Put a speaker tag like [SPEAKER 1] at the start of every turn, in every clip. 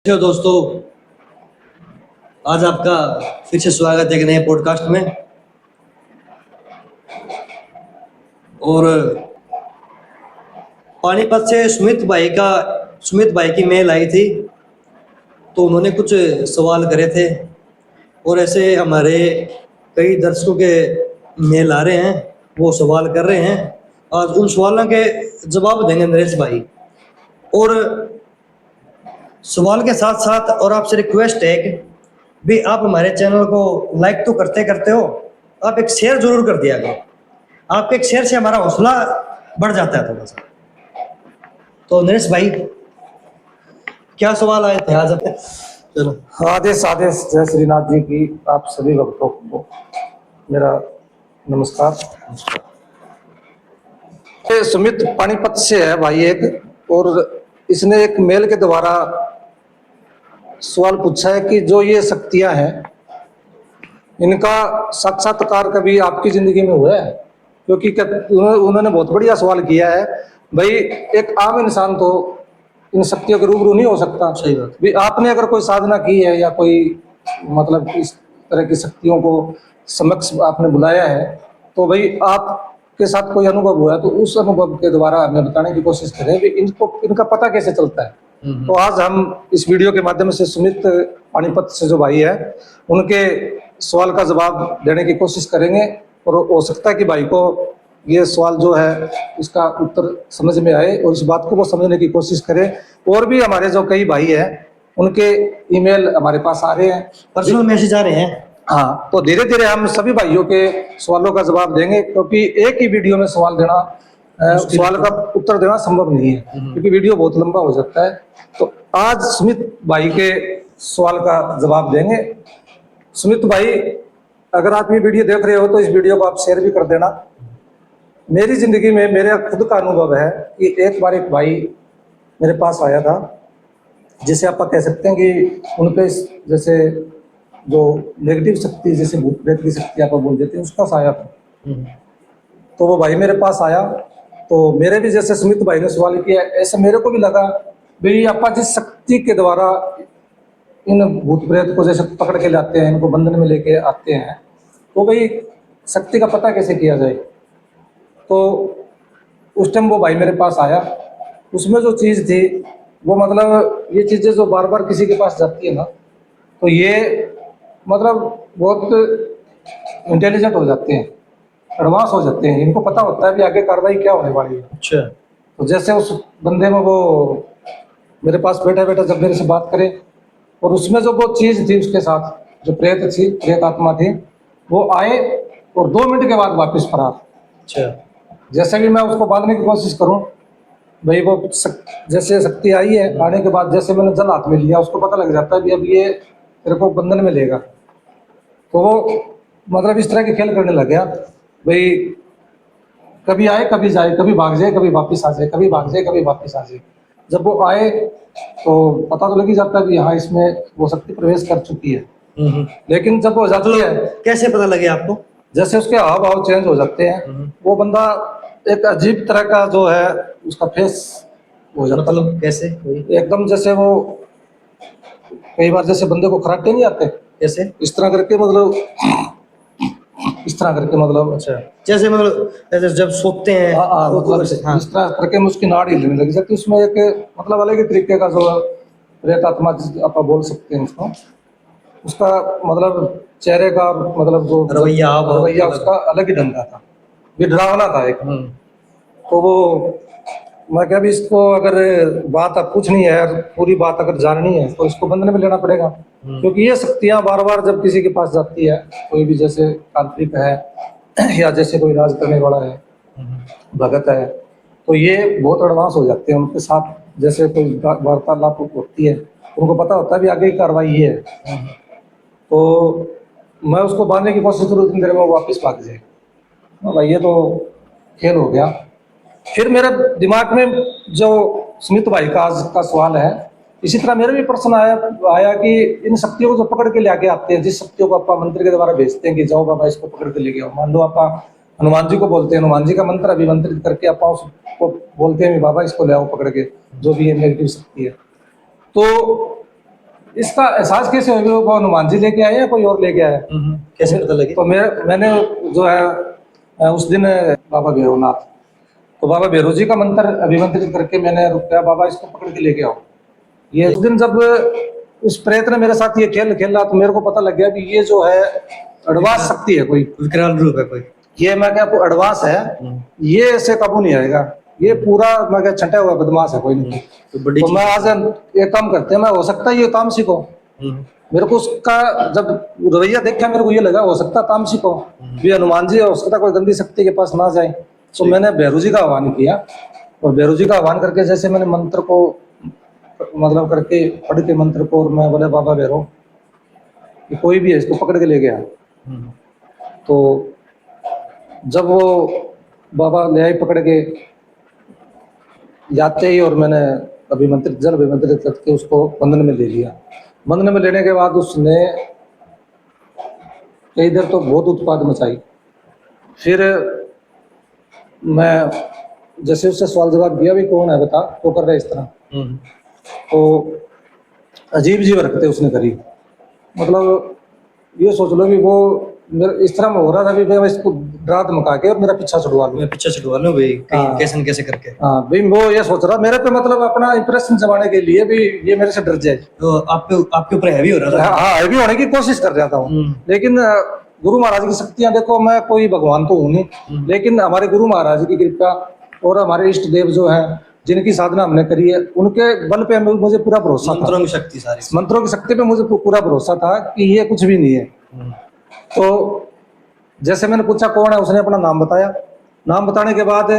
[SPEAKER 1] Hello दोस्तों, आज आपका फिर से स्वागत है एक नए पॉडकास्ट में। और पानीपत से सुमित भाई की मेल आई थी, तो उन्होंने कुछ सवाल करे थे और ऐसे हमारे कई दर्शकों के मेल आ रहे हैं, वो सवाल कर रहे हैं। आज उन सवालों के जवाब देंगे नरेश भाई। और सवाल के साथ साथ और आपसे रिक्वेस्ट है कि भी आप हमारे चैनल को लाइक तो करते हो, आप एक शेयर जरूर कर दिया करो। आपके एक शेयर से हमारा हौसला बढ़ जाता है थोड़ा सा। तो नरेश भाई, क्या सवाल आए थे आज अपने? चलो।
[SPEAKER 2] आदेश आदेश जय श्रीनाथ जी की आप सभी भक्तों को मेरा नमस्कार। ये सुमित पानीपत से है भाई एक, और इसने एक मेल के द्वारा सवाल पूछा है कि जो ये शक्तियां हैं इनका साक्षात्कार कभी आपकी जिंदगी में हुआ है? क्योंकि उन्होंने बहुत बढ़िया सवाल किया है भाई। एक आम इंसान तो इन शक्तियों के रूबरू नहीं हो सकता।
[SPEAKER 1] सही बात
[SPEAKER 2] भी आपने अगर कोई साधना की है या कोई मतलब इस तरह की शक्तियों को समक्ष आपने बुलाया है, तो भाई आपके साथ कोई अनुभव हुआ है तो उस अनुभव के द्वारा हमें बताने की कोशिश करें कि इनका पता कैसे चलता है। तो आज हम इस वीडियो के माध्यम से सुमित पानीपत से जो भाई है उनके सवाल का जवाब देने की कोशिश करेंगे, और हो सकता है कि भाई को ये सवाल जो है इसका उत्तर समझ में आए और इस बात को वो समझने की कोशिश करें। और भी हमारे जो कई भाई हैं उनके ईमेल हमारे पास आ रहे हैं,
[SPEAKER 1] पर्सनल मैसेज आ रहे हैं।
[SPEAKER 2] हाँ, तो धीरे धीरे हम सभी भाइयों के सवालों का जवाब देंगे, क्योंकि एक ही वीडियो में सवाल का उत्तर देना संभव नहीं है, क्योंकि वीडियो बहुत लंबा हो जाता है। तो आज सुमित भाई के सवाल का जवाब देंगे। सुमित भाई, अगर आप ये वीडियो देख रहे हो तो इस वीडियो को आप शेयर भी कर देना। मेरी जिंदगी में मेरा खुद का अनुभव है कि एक बार एक भाई मेरे पास आया था, जिसे आप कह सकते हैं कि उन पे जैसे जो नेगेटिव शक्ति, जैसे भूत प्रेत की शक्ति आप बोल देते हैं, उसका साया था। तो वो भाई मेरे पास आया, तो मेरे भी जैसे सुमित भाई ने सवाल किया ऐसे मेरे को भी लगा भाई आपा जिस शक्ति के द्वारा इन भूत प्रेत को जैसे पकड़ के लाते हैं, इनको बंधन में लेके आते हैं, तो भाई शक्ति का पता कैसे किया जाए। तो उस टाइम वो भाई मेरे पास आया, उसमें जो चीज़ थी वो मतलब ये चीज़ें जो बार बार किसी के पास जाती है ना, तो ये मतलब बहुत इंटेलिजेंट हो जाते हैं, एडवांस हो जाते हैं, इनको पता होता है भी आगे कार्रवाई क्या होने वाली है।
[SPEAKER 1] अच्छा।
[SPEAKER 2] तो जैसे उस बंदे में वो मेरे पास बैठा बैठा जब मेरे से बात करे, और उसमें जो वो चीज़ थी उसके साथ जो प्रेत आत्मा थी, वो आए और 2 मिनट के बाद वापस फरार।
[SPEAKER 1] अच्छा।
[SPEAKER 2] जैसे भी मैं उसको बांधने की कोशिश करूं, भाई वो जैसे शक्ति आई है, आने के बाद जैसे मैंने जल हाथ में लिया, उसको पता लग जाता है कि अब ये तेरे को बंधन में लेगा। तो वो मतलब इस तरह के खेल करने लग गया भाई, कभी आए कभी जाए, कभी भाग जाए कभी वापस आ जाए, कभी भाग जाए कभी वापस आ जाए। जब वो आए तो पता तो लग ही जाता है कि हाँ इसमें वो शक्ति प्रवेश कर चुकी है। लेकिन जब वो जाती है,
[SPEAKER 1] कैसे पता लगे आपको?
[SPEAKER 2] जैसे उसके हाव भाव चेंज हो जाते हैं, वो बंदा एक अजीब तरह का जो है उसका फेस हो जाता है।
[SPEAKER 1] मतलब कैसे?
[SPEAKER 2] एकदम जैसे वो कई बार जैसे बंदे को खराटे नहीं आते,
[SPEAKER 1] कैसे?
[SPEAKER 2] इस तरह करके मतलब इस तरह करके मतलब
[SPEAKER 1] अच्छा, जैसे मतलब जैसे जब सोते हैं
[SPEAKER 2] मतलब इस तरह करके उसकी नाड़ हिलने लग जाती है। उसमें एक मतलब अलग ही तरीके का जो प्रेत आत्मा आप बोल सकते हैं उसको, उसका मतलब चेहरे का मतलब जो रवैया उसका अलग ही ढंग का था, ये डरावना था एक। तो वो मैं क्या भी इसको अगर बात आप पूछनी है, पूरी बात अगर जाननी है, तो इसको बंधन में लेना पड़ेगा, क्योंकि ये शक्तियां बार बार जब किसी के पास जाती है, कोई भी जैसे तांत्रिक है या जैसे कोई राज करने वाला है, भगत है, तो ये बहुत एडवांस हो जाते हैं। उनके साथ जैसे कोई वार्तालाप होती है, उनको पता होता है भी आगे की कार्रवाई ये है। तो मैं उसको बांधने की कोशिश करूँ, इतनी देर में वापस भाग जाए, भाई ये तो खेल हो गया। फिर मेरे दिमाग में जो सुमित भाई का आज का सवाल है, इसी तरह मेरे भी प्रश्न आया कि इन शक्तियों को जो पकड़ के लेके आते हैं, जिस शक्तियों को आप मंत्र के द्वारा भेजते हैं कि जाओ बाबा इसको पकड़ के लेके आओ, मान लो आप हनुमान जी को बोलते हैं, हनुमान जी का मंत्र अभिमंत्रित करके आप उसको बोलते हैं बाबा इसको ले आओ पकड़ के, जो भी है नेगेटिव शक्ति है। तो इसका एहसास कैसे हो गया? वो हनुमान जी लेके आए या कोई और लेके आया?
[SPEAKER 1] कैसे पता लगे?
[SPEAKER 2] तो मैंने जो है उस दिन बाबा भैरवनाथ, तो बाबा भैरव जी का मंत्र अभिमंत्रित करके मैंने रुकया, बाबा इसको पकड़ के लेके आओ। ये उस दिन जब उस प्रेत ने मेरे साथ ये खेल खेला तो मेरे को पता लग गया कि ये जो है एडवांस शक्ति है, कोई
[SPEAKER 1] विकराल रूप है कोई।
[SPEAKER 2] ये मैं क्या आपको एडवांस है, ये ऐसे काबू नहीं आएगा, ये पूरा मैं क्या छंटा हुआ बदमाश है कोई नहीं।
[SPEAKER 1] तो बड़ी
[SPEAKER 2] तो मैं आज एक काम करते हैं, मैं हो सकता है ये तामसी को, मेरे को उसका जब रवैया देखा मेरे को ये लगा हो सकता है तामसी को भी हनुमान जी हो सकता कोई गंदी शक्ति के पास ना जाए। तो मैंने भैरव जी का आह्वान किया, और भैरव जी का आह्वान करके जैसे मैंने मंत्र को मतलब करके पढ़ के मंत्र को, और मैं बोले बाबा भैरव कि कोई भी है इसको पकड़ के ले गया। तो जब वो बाबा ले आए पकड़ के जाते ही, और मैंने अभिमंत्रित जल अभिमंत्रित करके उसको बंधन में ले लिया। बंधन में लेने के बाद उसने कई देर तो बहुत उत्पाद मचाई। फिर मैं जैसे उससे सवाल जवाब दिया भी कौन है बता, तो कर रहे इस तरह, तो अजीब जीव रखते उसने करी। मतलब ये सोच लो कि वो मेरे इस तरह में हो रहा था भी मैं इसको डरा धमका के और मेरा पीछा छुड़वा लूं,
[SPEAKER 1] मैं पीछे छुड़वा लूं भाई,
[SPEAKER 2] हाँ।
[SPEAKER 1] कैसे न कैसे करके।
[SPEAKER 2] हाँ भाई, वो ये सोच रहा मेरे पे मतलब अपना इंप्रेशन जमाने के लिए भी ये मेरे से डर जाए।
[SPEAKER 1] तो आपके ऊपर हैवी हो रहा था।
[SPEAKER 2] हाँ, हैवी होने की कोशिश कर रहा था हूँ। लेकिन गुरु महाराज की शक्तियां देखो, मैं कोई भगवान तो हूँ नहीं, लेकिन हमारे गुरु महाराज की कृपा और हमारे इष्ट देव जो हैं जिनकी साधना हमने करी है, उनके बल पे मुझे पूरा भरोसा था।
[SPEAKER 1] मंत्रों की शक्ति सारी,
[SPEAKER 2] मंत्रों की शक्ति पे मुझे पूरा भरोसा था कि ये कुछ भी नहीं है। तो जैसे मैंने पूछा कौन है, उसने अपना नाम बताया। नाम बताने के बाद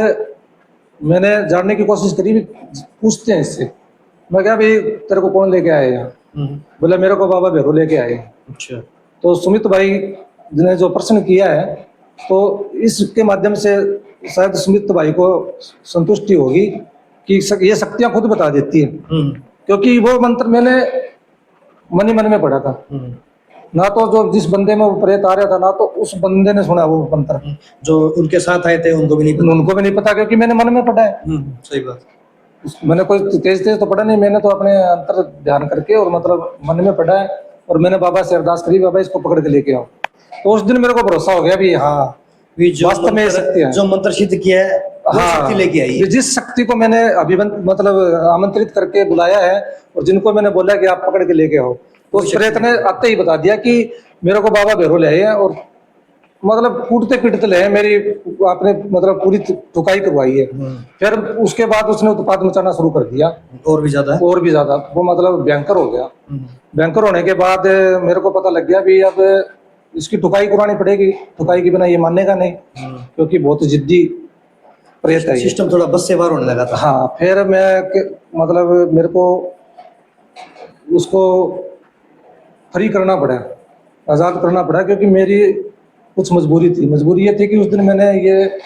[SPEAKER 2] मैंने जानने की कोशिश करी, भी पूछते हैं इससे। मैं क्या भाई तेरे को कौन लेके आए यहाँ? बोले मेरे को बाबा भैरव लेके आए।
[SPEAKER 1] अच्छा। तो
[SPEAKER 2] सुमित भाई ने जो प्रश्न किया है, तो इसके माध्यम से शायद सुमित भाई को संतुष्टि होगी कि ये शक्तियां खुद बता देती है, क्योंकि वो मंत्र मैंने मन ही मन में पढ़ा था। ना तो जो जिस बंदे में वो प्रेत आ रहा था, ना तो उस बंदे ने सुना वो मंत्र।
[SPEAKER 1] जो उनके साथ आए थे उनको भी नहीं पता,
[SPEAKER 2] क्योंकि मैंने मन में पढ़ा है।
[SPEAKER 1] सही बात।
[SPEAKER 2] मैंने कोई तेज तो पढ़ा नहीं, मैंने तो अपने अंतर ध्यान करके और मतलब मन में पढ़ा है। और मैंने बाबा से अरदास करी, बाबा इसको पकड़ के लेके आओ। तो उस दिन मेरे को भरोसा हो गया भी हाँ, वास्तव में शक्ति है,
[SPEAKER 1] जो मंत्र सिद्ध किया है वो शक्ति लेके आई है।
[SPEAKER 2] जिस शक्ति को मैंने मतलब आमंत्रित करके बुलाया है, और जिनको मैंने बोला कि आप पकड़ के लेके आओ, तो उस प्रेत ने आते ही बता दिया कि मेरे को बाबा भैरव ले आए हैं, और मतलब कूटते पीटते ले आए, मेरी आपने मतलब पूरी ठुकाई करवाई है। फिर उसके बाद उसने उत्पाद मचाना शुरू कर दिया, और भी ज्यादा वो मतलब भयंकर हो गया। भयंकर होने के बाद मेरे को पता लग गया भी अब इसकी ठुकाई करानी पड़ेगी, ठुकाई के बिना ये मानेगा नहीं, क्योंकि बहुत जिद्दी प्रेत है।
[SPEAKER 1] सिस्टम थोड़ा बस से बाहर होने लगा था।
[SPEAKER 2] हाँ, फिर मैं मतलब मेरे को उसको फ्री करना पड़ा, आज़ाद करना पड़ा, क्योंकि मेरी कुछ मजबूरी थी। मजबूरी ये थी कि उस दिन मैंने ये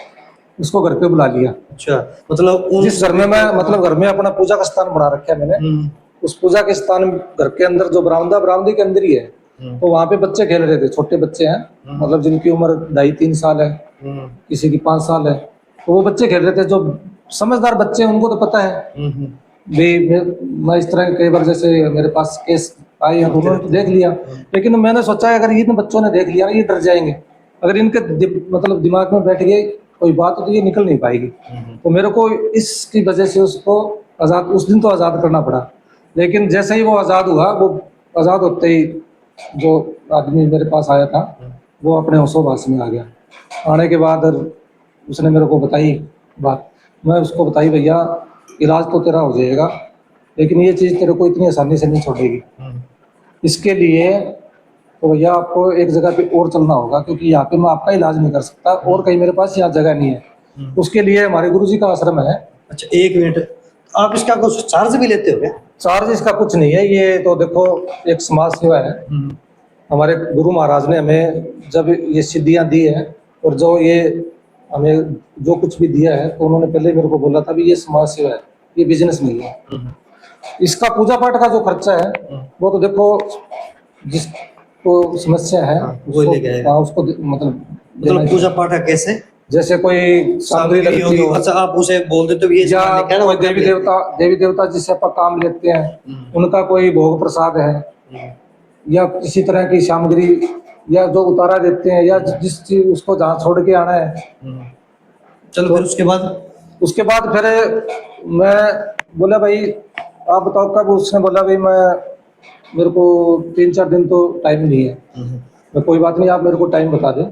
[SPEAKER 2] उसको घर पे बुला लिया।
[SPEAKER 1] अच्छा, मतलब
[SPEAKER 2] जिस घर में मैं मतलब घर में अपना पूजा का स्थान बना रखा है मैंने, उस पूजा के स्थान घर के अंदर जो बरामदे के अंदर ही है, तो वहाँ पे बच्चे खेल रहे थे, छोटे बच्चे हैं, मतलब जिनकी उम्र 2.5-3 साल है, किसी की 5 साल है। तो वो बच्चे खेल रहे थे, जो समझदार बच्चे हैं उनको तो पता है भी मैं इस तरह कई बार जैसे मेरे पास केस आए हैं, उन्होंने तो देख लिया। लेकिन मैंने सोचा अगर इन बच्चों ने देख लिया ना, ये डर जाएंगे। अगर इनके मतलब दिमाग में बैठ गए कोई बात तो ये निकल नहीं पाएगी। तो मेरे को इसकी वजह से उसको आज़ाद उस दिन तो आज़ाद करना पड़ा। लेकिन जैसे ही वो आज़ाद हुआ, वो आज़ाद होते ही जो आदमी मेरे पास आया था वो अपने होशोबास में आ गया। आने के बाद उसने मेरे को बताई बात, मैं उसको बताई भैया इलाज तो तेरा हो जाएगा, लेकिन ये चीज़ तेरे को इतनी आसानी से नहीं छोड़ेगी। इसके लिए तो भैया आपको एक जगह पे और चलना होगा, क्योंकि यहाँ पे मैं आपका इलाज नहीं कर सकता और कहीं मेरे पास यहाँ जगह नहीं है। उसके लिए हमारे गुरुजी का आश्रम है।
[SPEAKER 1] अच्छा, एक मिनट, आप इसका कुछ चार्ज भी लेते हो क्या?
[SPEAKER 2] चार्ज इसका कुछ नहीं है, ये तो देखो एक समाज सेवा है। हमारे गुरु महाराज ने हमें जब ये सिद्धियां दी है और जो ये हमें जो कुछ भी दिया है, तो उन्होंने पहले मेरे को बोला था भी ये समाज सेवा है, ये बिजनेस नहीं है। इसका पूजा पाठ का जो खर्चा है वो तो देखो जिसको समस्या है उसको मतलब
[SPEAKER 1] पूजा पाठ का कैसे,
[SPEAKER 2] जैसे कोई सामग्री लगती हो,
[SPEAKER 1] अच्छा आप उसे बोल देते हो,
[SPEAKER 2] या देवी देवता जिससे आप काम लेते हैं उनका कोई भोग प्रसाद है, या किसी तरह की सामग्री या जो उतारा देते हैं या जिस चीज उसको जहाँ छोड़ के आना है।
[SPEAKER 1] चलो फिर
[SPEAKER 2] उसके बाद फिर मैं बोला भाई आप बताओ कब। उसने बोला भाई मेरे को 3-4 दिन तो टाइम नहीं है। मैं कोई बात नहीं, आप मेरे को टाइम बता दें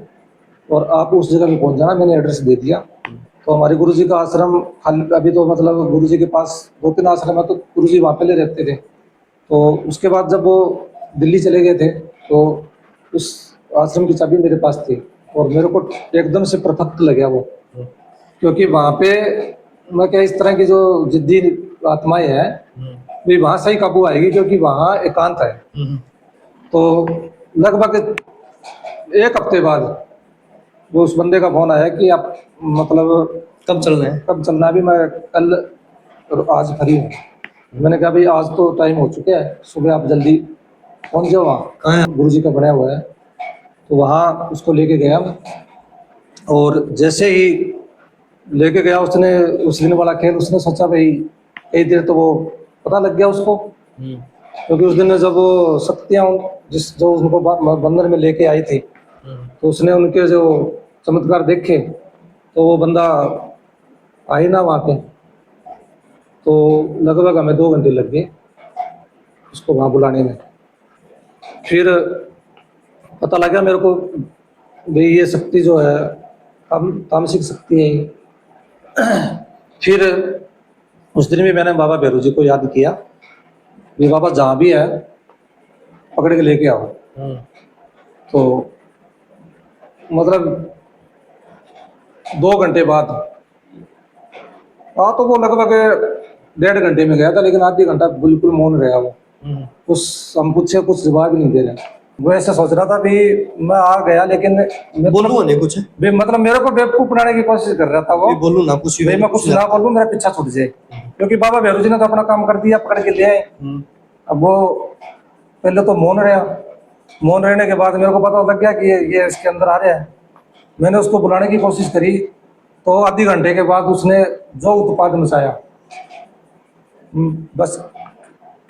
[SPEAKER 2] और आप उस जगह पे पहुंच जाना। मैंने एड्रेस दे दिया। तो हमारे गुरुजी का आश्रम खाली अभी तो मतलब गुरुजी के पास 2-3 आश्रम है, तो गुरुजी वहाँ पे ले रहते थे। तो उसके बाद जब वो दिल्ली चले गए थे तो उस आश्रम की चाबी मेरे पास थी और मेरे को एकदम से परफेक्ट लगा वो, क्योंकि वहाँ पे मैं क्या इस तरह की जो जिद्दी आत्माएं हैं भी वहाँ सही काबू आएगी, क्योंकि वहाँ एकांत है। तो लगभग 1 हफ्ते बाद वो उस बंदे का फोन आया कि आप मतलब
[SPEAKER 1] कब चलना है?
[SPEAKER 2] कब चलना है? भी मैं कल और आज फ्री हूँ। मैंने कहा भाई आज तो टाइम हो चुका है, सुबह आप जल्दी पहुँच जाओ। वहाँ गुरु जी का बनाया हुआ है। तो वहाँ उसको लेके गया मैं, और जैसे ही लेके गया उसने उस दिन वाला खेल उसने सोचा भाई कई देर तो वो पता लग गया उसको, क्योंकि उस दिन जब वो शक्तियाँ जो उनको बंधन में लेके आई थी तो उसने उनके जो चमत्कार देखे, तो वो बंदा आई ना वहाँ पे। तो लगभग हमें 2 घंटे लग गए उसको वहाँ बुलाने में। फिर पता लगा मेरे को भाई ये शक्ति जो है तामसिक शक्ति है ये। फिर उस दिन भी मैंने बाबा भैरू जी को याद किया कि बाबा जहाँ भी है पकड़ के लेके आओ। तो मतलब 2 घंटे बाद तो वो लगभग 1.5 घंटे में गया था, लेकिन आधी घंटा बिल्कुल मौन रहा वो। उस हम पूछे कुछ जवाब ही नहीं दे रहे। वो ऐसा सोच रहा था भी मैं आ गया लेकिन
[SPEAKER 1] बोलूँ नहीं कुछ,
[SPEAKER 2] मतलब मेरे को बेवकूफ बनाने की कोशिश कर रहा था वो।
[SPEAKER 1] बोलूँ ना कुछ,
[SPEAKER 2] मैं कुछ ना बोलूं मेरा पीछा छूट जाए, क्योंकि बाबा भैरू जी ने तो अपना काम कर दिया, पकड़ के ले आए। अब वो पहले तो मौन रहा, मौन रहने के बाद मेरे को पता लग गया कि ये इसके अंदर आ रहा है। मैंने उसको बुलाने की कोशिश करी तो आधी घंटे के बाद उसने जो उत्पाद मचाया, बस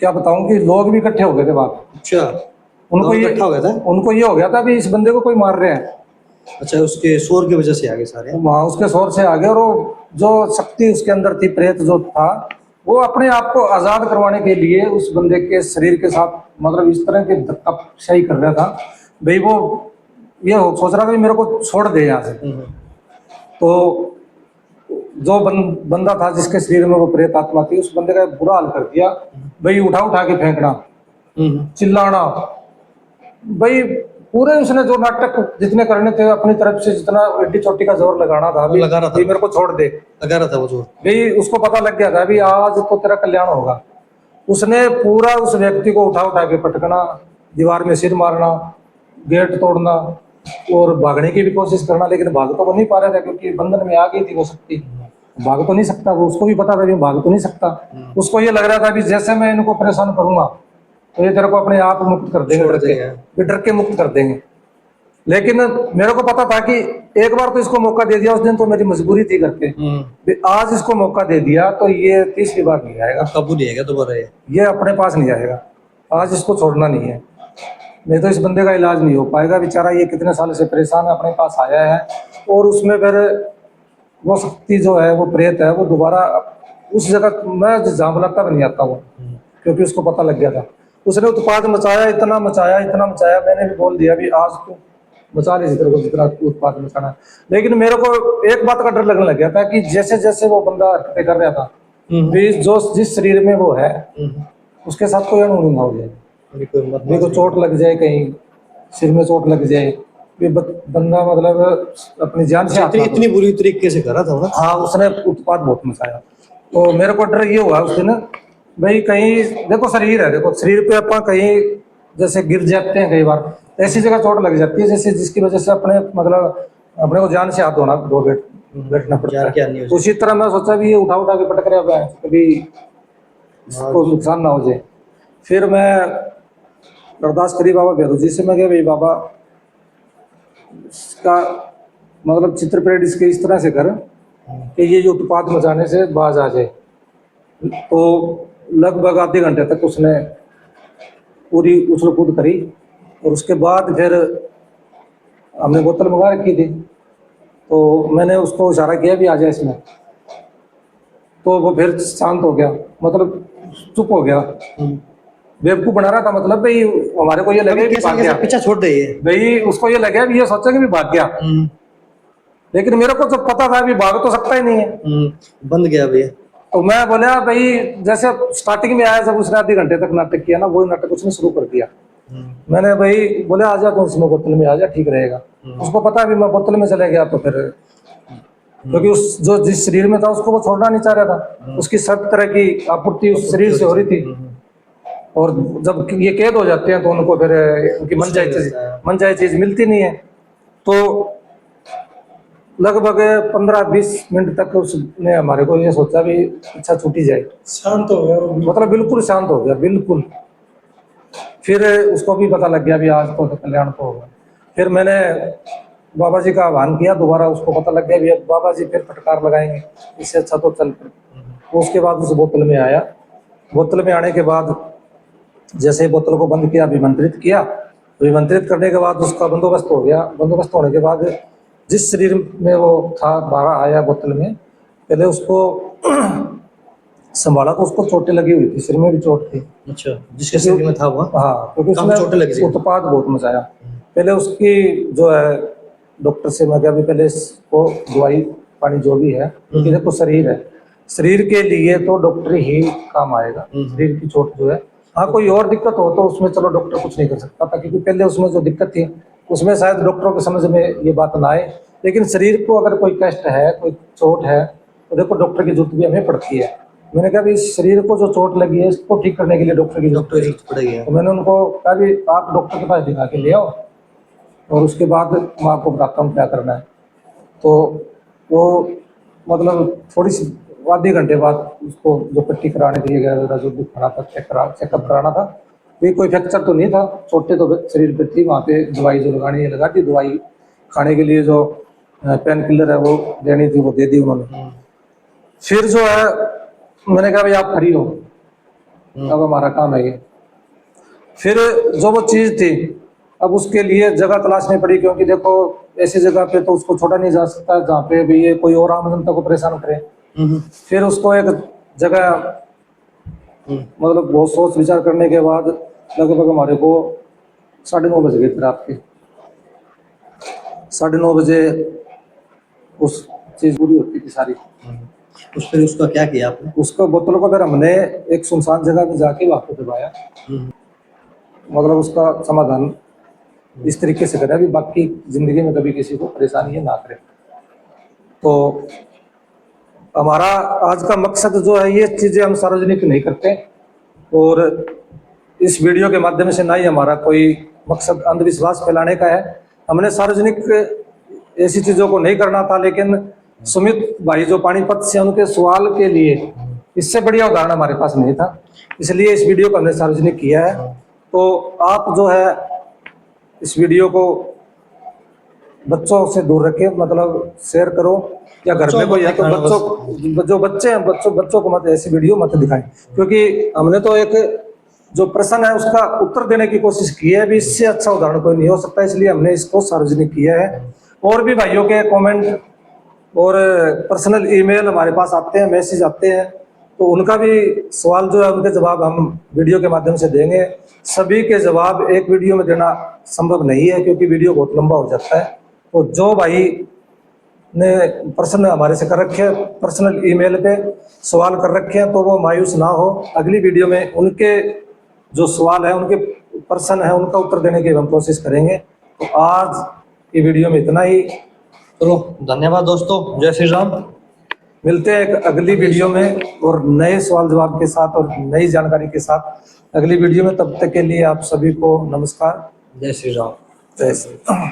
[SPEAKER 2] क्या बताऊं कि लोग भी इकट्ठे हो गए थे वहाँ।
[SPEAKER 1] अच्छा,
[SPEAKER 2] उनको ये
[SPEAKER 1] इकट्ठा हो गया था?
[SPEAKER 2] उनको ये हो गया था भी इस बंदे को कोई मार रहे हैं।
[SPEAKER 1] अच्छा, उसके शोर की वजह से आ गए सारे?
[SPEAKER 2] वहाँ उसके शोर से आ गए, और वो जो शक्ति उसके अंदर थी, प्रेत जो था, वो अपने आप को आजाद करवाने के लिए उस बंदे के शरीर के साथ मतलब इस तरह के धक्काशाही कर रहा था भाई। वो ये सोच रहा था कि मेरे को छोड़ दे यहाँ से। तो जो बंदा था जिसके शरीर में वो प्रेत आत्मा थी, उस बंदे का बुरा हाल कर दिया भाई। उठा के फेंकना, चिल्लाना भाई। पूरे उसने जो नाटक जितने करने थे अपनी तरफ से, जितना एड्डी चोटी का जोर लगाना था,
[SPEAKER 1] लगा रहा था।
[SPEAKER 2] मेरे को छोड़ दे,
[SPEAKER 1] लगा रहा था वो जोर
[SPEAKER 2] भाई। उसको पता लग गया था भी आज तो तेरा कल्याण होगा। उसने पूरा उस व्यक्ति को उठा के पटकना, दीवार में सिर मारना, गेट तोड़ना और भागने की भी कोशिश करना, लेकिन भाग तो वो नहीं पा रहा था क्योंकि बंधन में आ गई थी वो शक्ति। भाग तो नहीं सकता वो, उसको भी पता था कि भाग तो नहीं सकता। उसको ये लग रहा था कि जैसे मैं इनको परेशान करूंगा तो ये तेरे को अपने आप मुक्त कर देंगे, डर के मुक्त कर देंगे। लेकिन मेरे को पता था कि एक बार तो इसको मौका दे दिया, उस दिन तो मेरी मजबूरी थी घर पे। आज इसको मौका दे दिया तो ये 3री बार नहीं आएगा,
[SPEAKER 1] काबू नहीं आएगा दोबारा,
[SPEAKER 2] ये अपने पास नहीं आएगा। आज इसको छोड़ना नहीं है, नहीं तो इस बंदे का इलाज नहीं हो पाएगा। बेचारा ये कितने साल से परेशान है, अपने पास आया है, और उसमें फिर वो शक्ति जो है, वो प्रेत है, वो दोबारा उस जगह मैं जहाँ बुलाता भी नहीं आता वो, क्योंकि उसको पता लग गया था। उसने उत्पाद मचाया, इतना मचाया। मैंने भी बोल दिया भी आज तो मचा ले जितना को जितना उत्पाद मचाना है। लेकिन मेरे को एक बात का डर लगने लग गया था कि जैसे जैसे वो बंदा हरकतें कर रहा था, जो जिस शरीर में वो है उसके साथ कोई अनहोनी ना हो जाए, मेरे को चोट लग जाए, कहीं सिर में चोट लग जाए, बंदा मतलब अपनी जान से
[SPEAKER 1] इतनी बुरी तरीके से कर रहा था ना।
[SPEAKER 2] हाँ, उसने उत्पाद बहुत मचाया। तो मेरे को डर ये हुआ उस दिन भाई, कहीं देखो शरीर है, देखो शरीर पे अपन कहीं जैसे गिर जाते हैं कई बार, ऐसी जगह चोट लग जाती है जैसे जिसकी वजह से अपने मतलब अपने को जान से हाथ धोना बैठना पड़ता है। उसी तरह मैं सोचा भी ये उठा के पटक रहा है, कभी इसको नुकसान ना हो जाए। फिर मैं अरदास करी बाबा भैरू जी से, मैं कहा भाई बाबा इसका मतलब चित्रपट इसके इस तरह से कर कि ये जो उत्पाद मचाने से बाज आ जाए। तो लगभग आधे घंटे तक उसने पूरी उछल कूद करी और उसके बाद फिर हमने बोतल मंगा रखी थी, तो मैंने उसको इशारा किया भी आ जाए इसमें, तो वो फिर शांत हो गया, मतलब चुप हो गया, बेवकूफ बना रहा था, मतलब भाई हमारे को ये लगे कि भाग गया,
[SPEAKER 1] पीछा छोड़ दे ये।
[SPEAKER 2] भाई उसको ये लगे भी ये सोचा कि भी भाग गया, लेकिन मेरे को जब पता था भी भाग तो सकता ही नहीं है,
[SPEAKER 1] बंद गया भैया।
[SPEAKER 2] तो मैं बोला भाई जैसे स्टार्टिंग में आया जब उसने आधे घंटे तक नाटक किया ना, वही नाटक उसने शुरू कर दिया। मैंने भाई बोले आ जा तो उसमें बोतल में आ जा, ठीक रहेगा। उसको पता है भी मैं बोतल में चले गया तो फिर, क्योंकि उस जो जिस शरीर में था उसको वो छोड़ना नहीं चाह रहा था, उसकी सब तरह की आपूर्ति उस शरीर से हो रही थी, और जब ये कैद हो जाते हैं तो उनको फिर उनकी मन चाहे चीज मिलती नहीं है। तो लगभग 15-20 मिनट तक उसने हमारे को ये सोचा भी इच्छा छूटी जाए,
[SPEAKER 3] शांत हो गया वो।
[SPEAKER 2] मतलब बिल्कुल शांत हो गया, बिल्कुल। फिर उसको भी पता लग गया भी आज तो कल्याण तो होगा। फिर मैंने बाबा जी का आह्वान किया दोबारा, उसको पता लग गया भी अब बाबा जी फिर फटकार लगाएंगे, इससे अच्छा तो चल। तो उसके बाद उस बोतल में आया, बोतल में आने के बाद जैसे बोतल को बंद किया, अभिमंत्रित किया, अभिमंत्रित करने के बाद उसका बंदोबस्त हो गया। बंदोबस्त होने के बाद जिस शरीर में वो था बाहर आया बोतल में, पहले उसको संभाला तो उसको चोटें लगी हुई थी, सिर में भी चोट थी।
[SPEAKER 1] अच्छा, जिसके शरीर में था वो?
[SPEAKER 2] हाँ, क्योंकि
[SPEAKER 1] काफी चोटें लगी
[SPEAKER 2] उसने
[SPEAKER 1] थी।
[SPEAKER 2] उत्पात बहुत मचाया। पहले उसकी जो है डॉक्टर से मैं क्या भी पहले इसको दवाई पानी जो भी है, क्योंकि देखो शरीर है, शरीर के लिए तो डॉक्टर ही काम आएगा। शरीर की चोट जो है, हाँ कोई और दिक्कत हो तो उसमें चलो डॉक्टर कुछ नहीं कर सकता था, क्योंकि पहले उसमें जो दिक्कत थी उसमें शायद डॉक्टरों के समझ में ये बात ना आए, लेकिन शरीर को अगर कोई कष्ट है, कोई चोट है, तो देखो डॉक्टर की जरूरत भी हमें पड़ती है। मैंने कहा भी इस शरीर को जो चोट लगी है इसको ठीक करने के लिए डॉक्टर की जरूरत
[SPEAKER 1] पड़ेगी।
[SPEAKER 2] तो मैंने उनको कहा भी आप डॉक्टर के पास दिखा के ले आओ, और उसके बाद मैं आपको बताता हूँ क्या करना है। तो वो मतलब थोड़ी सी आधे घंटे बाद उसको जो पट्टी कराने के लिए गया, जो दिखाना था, चेकअप कराना था, भी कोई फ्रैक्चर तो नहीं था, चोटें तो शरीर पर थी, वहाँ पे दवाई जो लगानी है लगा दी, दवाई खाने के लिए जो पेन किलर है वो देनी थी वो दे दी उन्होंने। फिर जो है मैंने कहा भाई आप फ्री हो, अब हमारा काम है ये। फिर जो वो चीज थी अब उसके लिए जगह तलाशनी पड़ी, क्योंकि देखो ऐसी जगह पे तो उसको छोड़ा नहीं जा सकता जहाँ पे भी ये कोई और आम जनता को परेशान करे। फिर उसको एक जगह मतलब बहुत सोच विचार करने के बाद लगभग हमारे को 9:30 बज गए थे रात के। 9:30 बजे उस चीज पूरी होती थी सारी।
[SPEAKER 1] फिर उसका क्या किया आपने?
[SPEAKER 2] उसको बोतल को फिर हमने एक सुनसान जगह में जाके वहां पे दबाया, मतलब उसका समाधान इस तरीके से करा भी बाकी जिंदगी में कभी किसी को परेशानी ना करे। तो हमारा आज का मकसद जो है ये चीजें हम सार्वजनिक नहीं करते, और इस वीडियो के माध्यम से ना ही हमारा कोई मकसद अंधविश्वास फैलाने का है। हमने सार्वजनिक ऐसी चीजों को नहीं करना था, लेकिन सुमित भाई जो पानीपत से उनके सवाल के लिए इससे बढ़िया उदाहरण हमारे पास नहीं था, इसलिए इस वीडियो को हमने सार्वजनिक किया है। तो आप जो है इस वीडियो को बच्चों से दूर रखें, मतलब शेयर करो, या घर में कोई है तो बच्चों जो बच्चे हैं बच्चों को मत ऐसी वीडियो मत दिखाएं, क्योंकि हमने तो एक जो प्रश्न है उसका उत्तर देने की कोशिश की है, भी इससे अच्छा उदाहरण कोई नहीं हो सकता, इसलिए हमने इसको सार्वजनिक किया है। और भी भाइयों के कमेंट और पर्सनल ईमेल हमारे पास आते हैं, मैसेज आते हैं, तो उनका भी सवाल जो है उनके जवाब हम वीडियो के माध्यम से देंगे। सभी के जवाब एक वीडियो में देना संभव नहीं है, क्योंकि वीडियो बहुत लंबा हो जाता है। तो जो भाई ने प्रश्न हमारे से कर रखे हैं पर्सनल ईमेल पे सवाल कर रखे हैं, तो वो मायूस ना हो, अगली वीडियो में उनके जो सवाल है, उनके प्रश्न है, उनका उत्तर देने की हम कोशिश करेंगे। तो आज की वीडियो में इतना ही।
[SPEAKER 1] चलो धन्यवाद दोस्तों, जय श्री राम।
[SPEAKER 2] मिलते हैं एक अगली वीडियो में और नए सवाल जवाब के साथ और नई जानकारी के साथ अगली वीडियो में। तब तक के लिए आप सभी को नमस्कार,
[SPEAKER 1] जय श्री राम।
[SPEAKER 2] जय श्री राम।